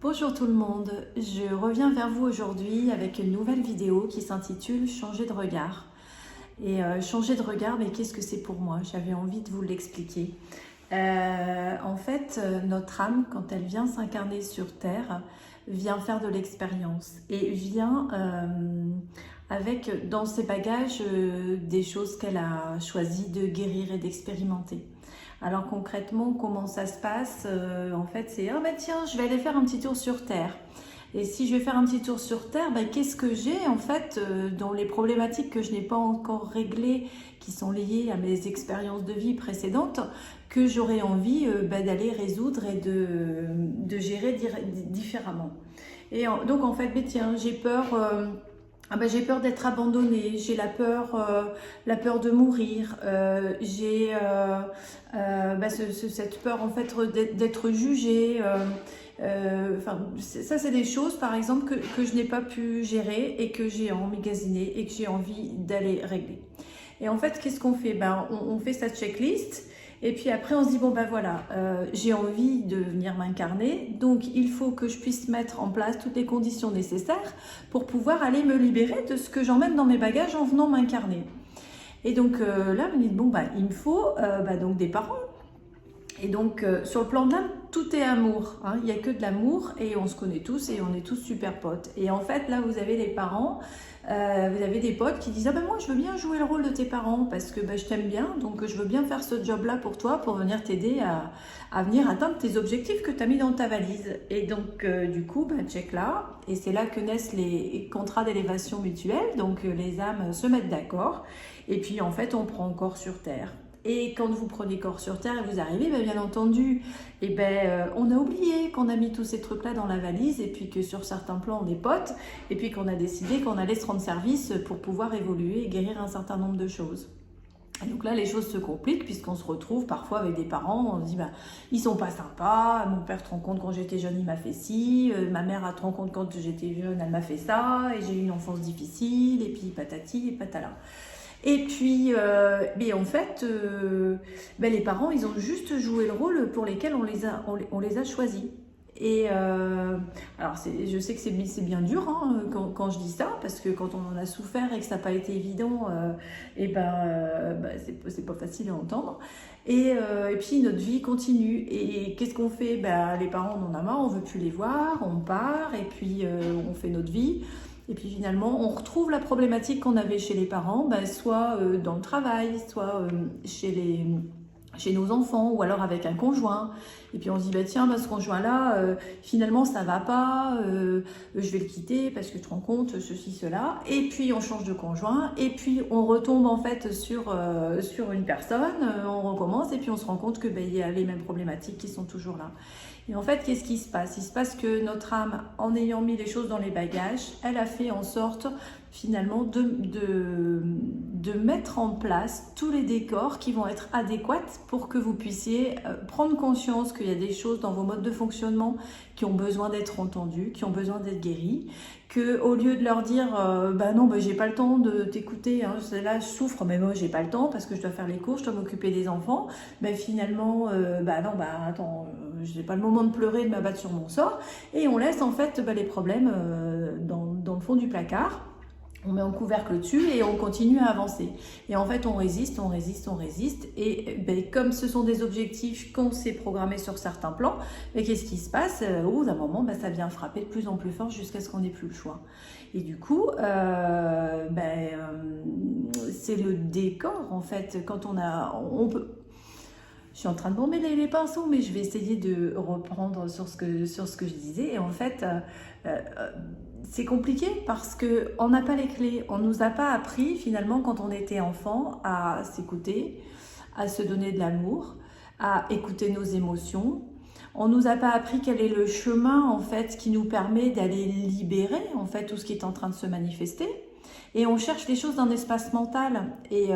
Bonjour tout le monde, je reviens vers vous aujourd'hui avec une nouvelle vidéo qui s'intitule Changer de regard. Changer de regard, mais qu'est-ce que c'est pour moi? J'avais envie de vous l'expliquer. Notre âme, quand elle vient s'incarner sur Terre, vient faire de l'expérience et vient avec dans ses bagages des choses qu'elle a choisi de guérir et d'expérimenter. Alors concrètement, comment ça se passe? En fait, c'est « Ah bah tiens, je vais aller faire un petit tour sur Terre ». Et si je vais faire un petit tour sur Terre, ben, qu'est-ce que j'ai en fait dans les problématiques que je n'ai pas encore réglées, qui sont liées à mes expériences de vie précédentes, que j'aurais envie d'aller résoudre et de gérer différemment. Donc en fait, ben, tiens, j'ai peur... j'ai peur d'être abandonnée, j'ai la peur de mourir, cette peur en fait d'être jugée. Ça c'est des choses par exemple que je n'ai pas pu gérer et que j'ai emmagasiné et que j'ai envie d'aller régler. Et en fait, qu'est-ce qu'on fait? On fait cette checklist. Et puis après, on se dit, bon ben voilà, j'ai envie de venir m'incarner, donc il faut que je puisse mettre en place toutes les conditions nécessaires pour pouvoir aller me libérer de ce que j'emmène dans mes bagages en venant m'incarner. Et donc là, on me dit, bon, il me faut donc des parents. Et donc, sur le plan de l'âme, tout est amour. Hein. Il n'y a que de l'amour et on se connaît tous et on est tous super potes. Et en fait, là, vous avez les parents, vous avez des potes qui disent « Ah ben moi, je veux bien jouer le rôle de tes parents parce que je t'aime bien, donc je veux bien faire ce job-là pour toi, pour venir t'aider à venir atteindre tes objectifs que tu as mis dans ta valise. » Et donc, du coup, check là. Et c'est là que naissent les contrats d'élévation mutuelle. Donc, les âmes se mettent d'accord. Et puis, en fait, on prend corps sur Terre. Et quand vous prenez corps sur Terre et vous arrivez, bien entendu, on a oublié qu'on a mis tous ces trucs-là dans la valise et puis que sur certains plans, on est potes et puis qu'on a décidé qu'on allait se rendre service pour pouvoir évoluer et guérir un certain nombre de choses. Et donc là, les choses se compliquent puisqu'on se retrouve parfois avec des parents, on se dit ils sont pas sympas, mon père te rend compte quand j'étais jeune, il m'a fait ci, ma mère te rend compte quand j'étais jeune, elle m'a fait ça, et j'ai eu une enfance difficile, et puis patati et patala. Et puis, les parents, ils ont juste joué le rôle pour lesquels on les a choisis. Et alors, je sais que c'est bien dur hein, quand je dis ça, parce que quand on en a souffert et que ça n'a pas été évident, c'est pas facile à entendre. Et puis, notre vie continue. Et qu'est-ce qu'on fait? Les parents, on en a marre, on ne veut plus les voir, on part, et puis on fait notre vie. Et puis finalement, on retrouve la problématique qu'on avait chez les parents, soit dans le travail, soit chez nos enfants, ou alors avec un conjoint. Et puis on se dit, tiens, ce conjoint-là, finalement, ça va pas, je vais le quitter parce que tu te rends compte, ceci, cela. Et puis on change de conjoint, et puis on retombe en fait sur une personne, on recommence, et puis on se rend compte que il y a les mêmes problématiques qui sont toujours là. Et en fait, qu'est-ce qui se passe? Il se passe que notre âme, en ayant mis les choses dans les bagages, elle a fait en sorte finalement de mettre en place tous les décors qui vont être adéquats pour que vous puissiez prendre conscience qu'il y a des choses dans vos modes de fonctionnement qui ont besoin d'être entendues, qui ont besoin d'être guéries, qu'au lieu de leur dire non, j'ai pas le temps de t'écouter, hein, là je souffre, mais moi j'ai pas le temps parce que je dois faire les courses, je dois m'occuper des enfants, finalement, attends, j'ai pas le moment de pleurer, de m'abattre sur mon sort, et on laisse en fait les problèmes dans le fond du placard. On met un couvercle dessus et on continue à avancer. Et en fait, on résiste. Et comme ce sont des objectifs qu'on s'est programmés sur certains plans, qu'est-ce qui se passe? Au bout d'un moment, ça vient frapper de plus en plus fort jusqu'à ce qu'on n'ait plus le choix. Et du coup, c'est le décor, en fait, quand on peut... Je suis en train de m'emmêler les pinceaux, mais je vais essayer de reprendre sur ce que je disais. Et en fait... c'est compliqué parce qu'on n'a pas les clés. On ne nous a pas appris finalement quand on était enfant à s'écouter, à se donner de l'amour, à écouter nos émotions. On ne nous a pas appris quel est le chemin en fait qui nous permet d'aller libérer en fait tout ce qui est en train de se manifester. Et on cherche les choses dans l'espace mental. Et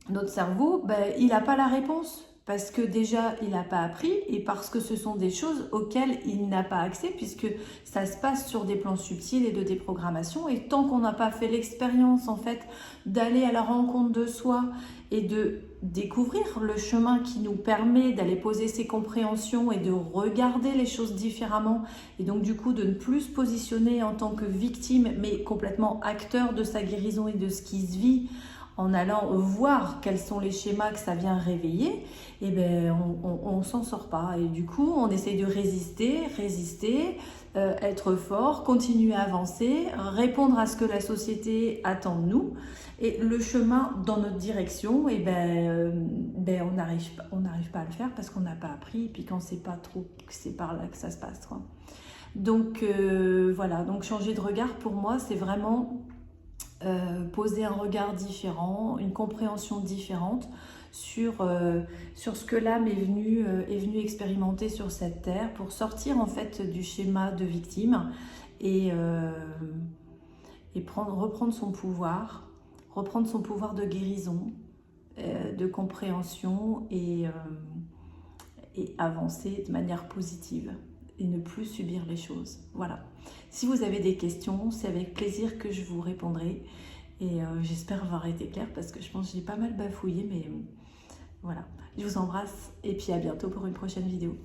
notre cerveau, il n'a pas la réponse. parce que déjà il n'a pas appris et parce que ce sont des choses auxquelles il n'a pas accès puisque ça se passe sur des plans subtils et de déprogrammation, et tant qu'on n'a pas fait l'expérience en fait d'aller à la rencontre de soi et de découvrir le chemin qui nous permet d'aller poser ses compréhensions et de regarder les choses différemment, et donc du coup de ne plus se positionner en tant que victime mais complètement acteur de sa guérison et de ce qui se vit, en allant voir quels sont les schémas que ça vient réveiller, et ben on s'en sort pas. Et du coup, on essaye de résister, être fort, continuer à avancer, répondre à ce que la société attend de nous. Et le chemin dans notre direction, et on n'arrive pas à le faire parce qu'on n'a pas appris, et puis quand c'est pas trop, c'est par là que ça se passe, quoi. Donc voilà, donc changer de regard pour moi, c'est vraiment poser un regard différent, une compréhension différente sur ce que l'âme est venue expérimenter sur cette terre, pour sortir en fait du schéma de victime et reprendre son pouvoir de guérison, de compréhension et avancer de manière positive et ne plus subir les choses. Voilà. Si vous avez des questions, c'est avec plaisir que je vous répondrai. Et j'espère avoir été claire parce que je pense que j'ai pas mal bafouillé, mais voilà. Je vous embrasse et puis à bientôt pour une prochaine vidéo.